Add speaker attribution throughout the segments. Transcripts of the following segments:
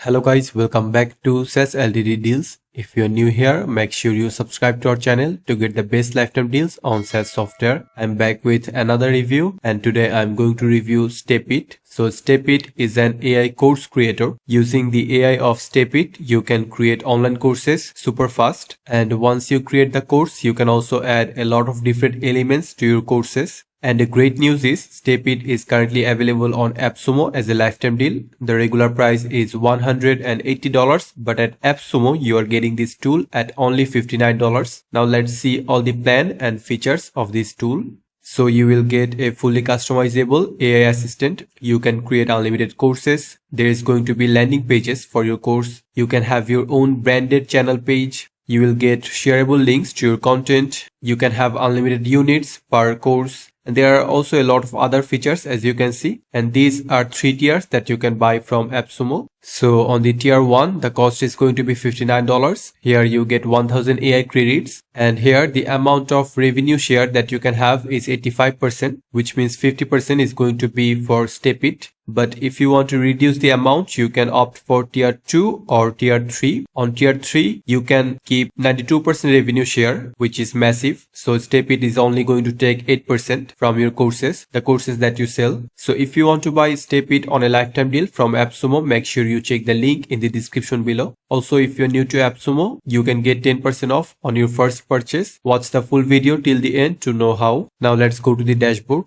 Speaker 1: Hello guys, welcome back to SaaS LTD deals. If you're new here, make sure you subscribe to our channel to get the best lifetime deals on SaaS software. I'm back with another review and today I'm going to review Steppit. So Steppit is an AI course creator. Using the AI of Steppit, you can create online courses super fast. And once you create the course, you can also add a lot of different elements to your courses. And the great news is Steppit is currently available on Appsumo as a lifetime deal. The regular price is $180, but at Appsumo you are getting this tool at only $59. Now let's see all the plan and features of this tool. So you will get a fully customizable AI assistant. You can create unlimited courses. There is going to be landing pages for your course. You can have your own branded channel page. You will get shareable links to your content. You can have unlimited units per course. And there are also a lot of other features as you can see. And these are 3 tiers that you can buy from Appsumo. So on the tier 1, the cost is going to be $59. Here you get 1000 AI credits. And here the amount of revenue share that you can have is 85%, which means 50% is going to be for Steppit. But if you want to reduce the amount, you can opt for tier 2 or tier 3. On tier 3, you can keep 92% revenue share, which is massive. So Steppit is only going to take 8% from your courses, the courses that you sell. So if you want to buy Steppit on a lifetime deal from Appsumo, make sure you check the link in the description below. Also, if you're new to Appsumo, you can get 10% off on your first purchase. Watch the full video till the end to know how. Now let's go to the dashboard.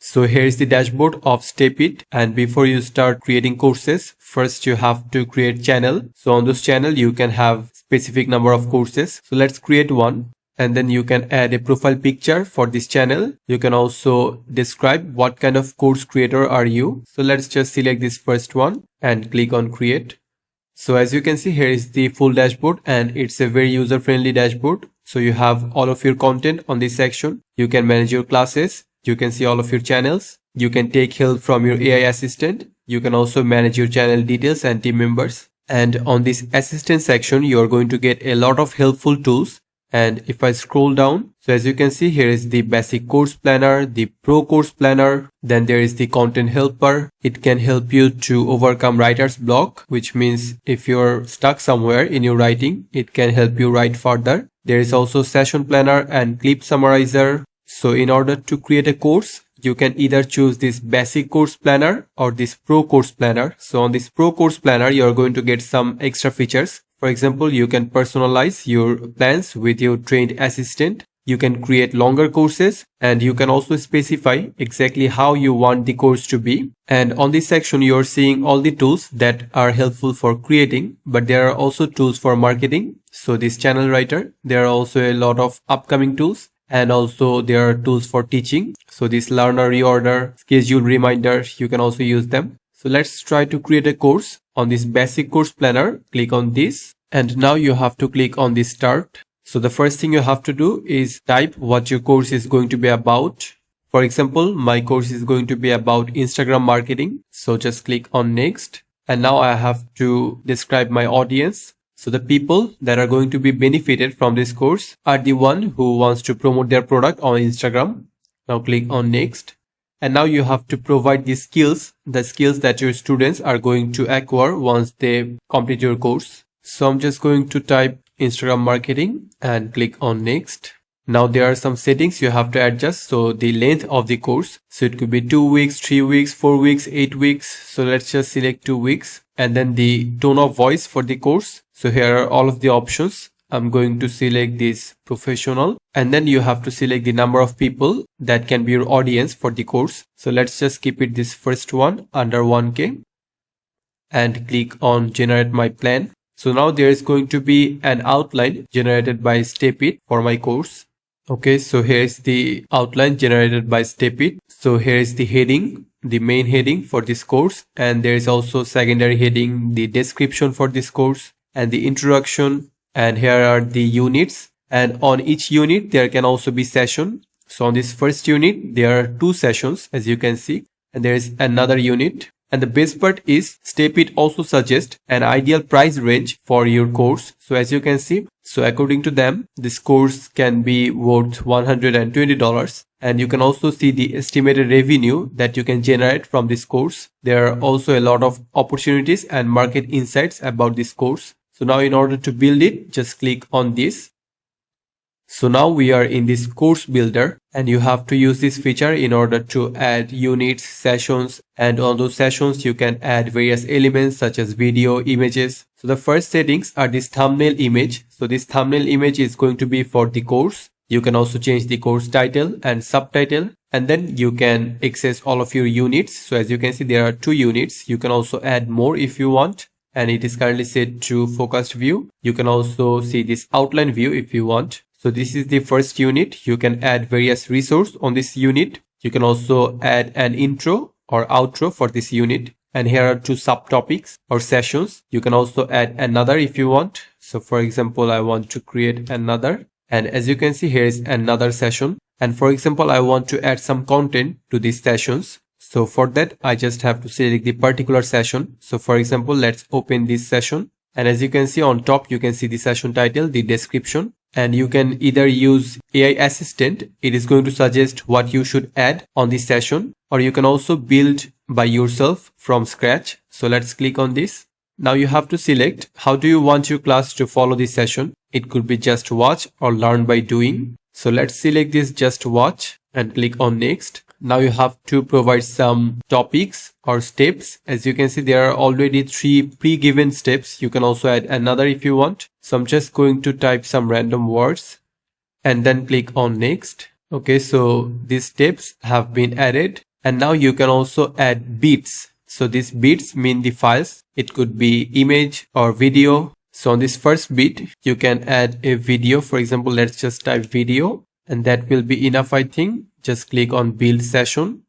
Speaker 1: So here is the dashboard of Steppit, and before you start creating courses, first you have to create channel. So on this channel you can have specific number of courses. So let's create one, and then you can add a profile picture for this channel. You can also describe what kind of course creator are you. So let's just select this first one and click on create. So as you can see, here is the full dashboard and it's a very user-friendly dashboard. So you have all of your content on this section. You can manage your classes. You can see all of your channels. You can take help from your AI assistant. You can also manage your channel details and team members. And on this assistant section, you are going to get a lot of helpful tools. And if I scroll down, so as you can see, here is the basic course planner, the pro course planner. Then there is the content helper. It can help you to overcome writer's block, which means if you're stuck somewhere in your writing, it can help you write further. There is also session planner and clip summarizer. So in order to create a course, you can either choose this basic course planner or this pro course planner. So on this pro course planner, you are going to get some extra features. For example, you can personalize your plans with your trained assistant. You can create longer courses and you can also specify exactly how you want the course to be. And on this section, you are seeing all the tools that are helpful for creating, but there are also tools for marketing. So this channel writer, there are also a lot of upcoming tools. And also there are tools for teaching. So this learner reorder, schedule reminder, you can also use them. So let's try to create a course. On this basic course planner, click on this. And now you have to click on this start. So the first thing you have to do is type what your course is going to be about. For example, my course is going to be about Instagram marketing. So just click on next. And now I have to describe my audience. So the people that are going to be benefited from this course are the one who wants to promote their product on Instagram. Now click on next. And now you have to provide the skills that your students are going to acquire once they complete your course. So I'm just going to type Instagram marketing and click on next. Now there are some settings you have to adjust. So the length of the course. So it could be 2 weeks, 3 weeks, 4 weeks, 8 weeks. So let's just select 2 weeks. And then the tone of voice for the course. So here are all of the options. I'm going to select this professional. And then you have to select the number of people that can be your audience for the course. So let's just keep it this first one under 1K. And click on generate my plan. So now there is going to be an outline generated by Steppit for my course. Okay, so here is the outline generated by Steppit. So here is the heading, the main heading for this course. And there is also secondary heading, the description for this course and the introduction. And here are the units. And on each unit, there can also be session. So on this first unit, there are 2 sessions as you can see. And there is another unit. And the best part is Steppit also suggests an ideal price range for your course. So as you can see, so according to them, this course can be worth $120 and you can also see the estimated revenue that you can generate from this course. There are also a lot of opportunities and market insights about this course. So now in order to build it, just click on this. So now we are in this course builder, and you have to use this feature in order to add units, sessions, and on those sessions you can add various elements such as video, images. So the first settings are this thumbnail image. So this thumbnail image is going to be for the course. You can also change the course title and subtitle, and then you can access all of your units. So as you can see, there are 2 units. You can also add more if you want, and it is currently set to focused view. You can also see this outline view if you want. So this is the first unit. You can add various resources on this unit. You can also add an intro or outro for this unit. And here are 2 subtopics or sessions. You can also add another if you want. So for example, I want to create another. And as you can see, here is another session. And for example, I want to add some content to these sessions. So for that, I just have to select the particular session. So for example, let's open this session. And as you can see on top, you can see the session title, the description. And you can either use AI assistant. It is going to suggest what you should add on this session, or you can also build by yourself from scratch. So let's click on this. Now you have to select how do you want your class to follow this session. It could be just watch or learn by doing. So let's select this just watch and click on next. Now you have to provide some topics or steps. As you can see, there are already 3 pre-given steps. You can also add another if you want. So I'm just going to type some random words and then click on next. Okay, so these steps have been added, and now you can also add bits. So these bits mean the files. It could be image or video. So on this first bit, you can add a video. For example, let's just type video, and that will be enough, I think. Just click on build session.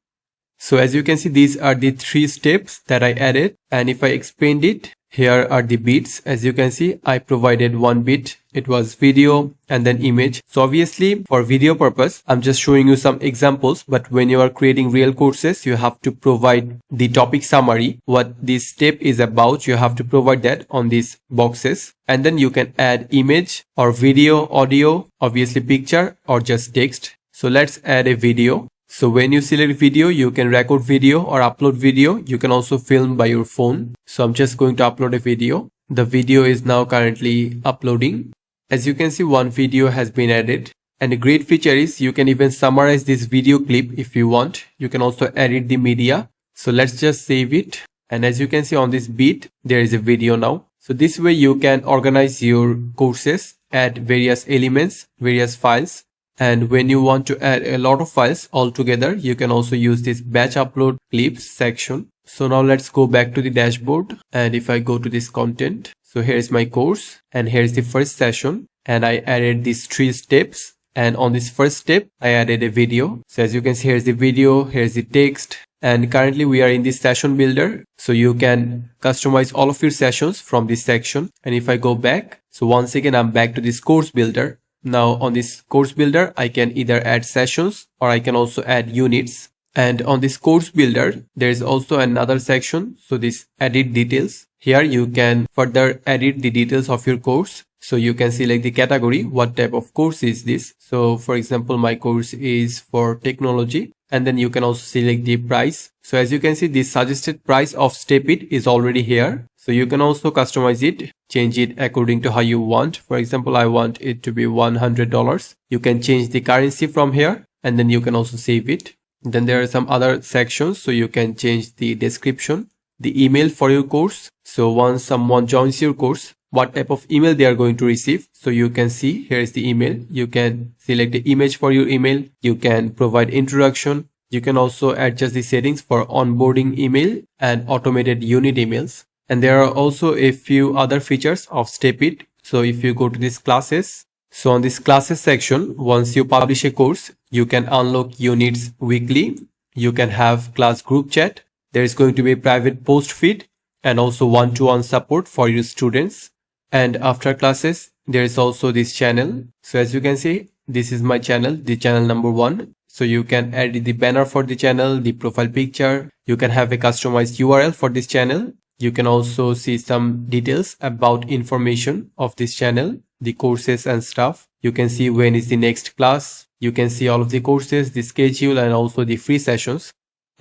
Speaker 1: So as you can see, these are the 3 steps that I added, and if I expand it, here are the bits. As you can see, I provided 1 bit. It was video and then image. So obviously for video purpose, I'm just showing you some examples, but when you are creating real courses, you have to provide the topic summary, what this step is about. You have to provide that on these boxes, and then you can add image or video, audio, obviously picture, or just text. So let's add a video. So when you select video, you can record video or upload video. You can also film by your phone. So I'm just going to upload a video. The video is now currently uploading. As you can see, 1 video has been added. And a great feature is you can even summarize this video clip if you want. You can also edit the media. So let's just save it. And as you can see on this bit, there is a video now. So this way you can organize your courses, add various elements, various files. And when you want to add a lot of files all together, you can also use this batch upload clips section. So now let's go back to the dashboard. And if I go to this content, so here's my course, and here's the first session, and I added these 3 steps. And on this first step, I added a video. So as you can see, here's the video, here's the text. And currently we are in this session builder. So you can customize all of your sessions from this section. And if I go back, so once again, I'm back to this course builder. Now on this course builder, I can either add sessions or I can also add units. And on this course builder, there is also another section. So this edit details. Here you can further edit the details of your course. So you can select the category. What type of course is this? So for example, my course is for technology. And then you can also select the price. So as you can see, the suggested price of Steppit is already here. So you can also customize it, change it according to how you want. For example, I want it to be $100. You can change the currency from here, and then you can also save it. Then there are some other sections. So you can change the description, the email for your course. So once someone joins your course, what type of email they are going to receive. So you can see here is the email. You can select the image for your email. You can provide introduction. You can also adjust the settings for onboarding email and automated unit emails. And there are also a few other features of Steppit. So if you go to this classes, so on this classes section, once you publish a course, you can unlock units weekly. You can have class group chat. There is going to be a private post feed and also one-to-one support for your students. And after classes, there is also this channel. So as you can see, this is my channel, the channel number 1. So you can add the banner for the channel, the profile picture. You can have a customized URL for this channel. You can also see some details about information of this channel. the courses and stuff. You can see when is the next class. You can see all of the courses, the schedule, and also the free sessions.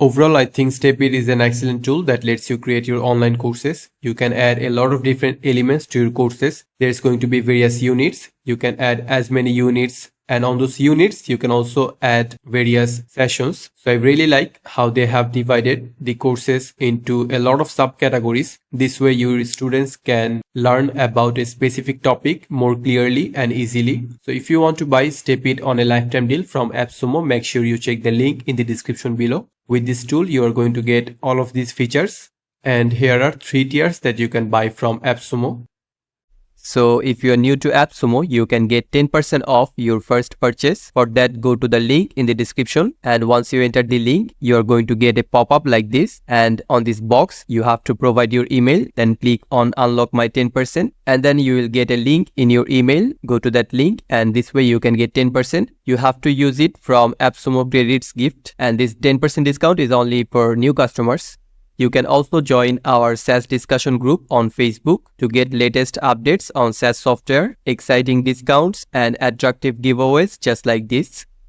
Speaker 1: Overall, I think Steppit is an excellent tool that lets you create your online courses. You can add a lot of different elements to your courses. There's going to be various units. You can add as many units, and on those units, you can also add various sessions. So I really like how they have divided the courses into a lot of subcategories. This way your students can learn about a specific topic more clearly and easily. So if you want to buy Steppit on a lifetime deal from Appsumo, make sure you check the link in the description below. With this tool, you are going to get all of these features. And here are 3 tiers that you can buy from Appsumo. So if you are new to Appsumo, you can get 10% off your first purchase. For that, go to the link in the description, and once you enter the link, you are going to get a pop-up like this, and on this box you have to provide your email, then click on unlock my 10%, and then you will get a link in your email. Go to that link, and this way you can get 10%. You have to use it from Appsumo credits gift, and this 10% discount is only for new customers. You can also join our SaaS discussion group on Facebook to get latest updates on SaaS software, exciting discounts, and attractive giveaways just like this.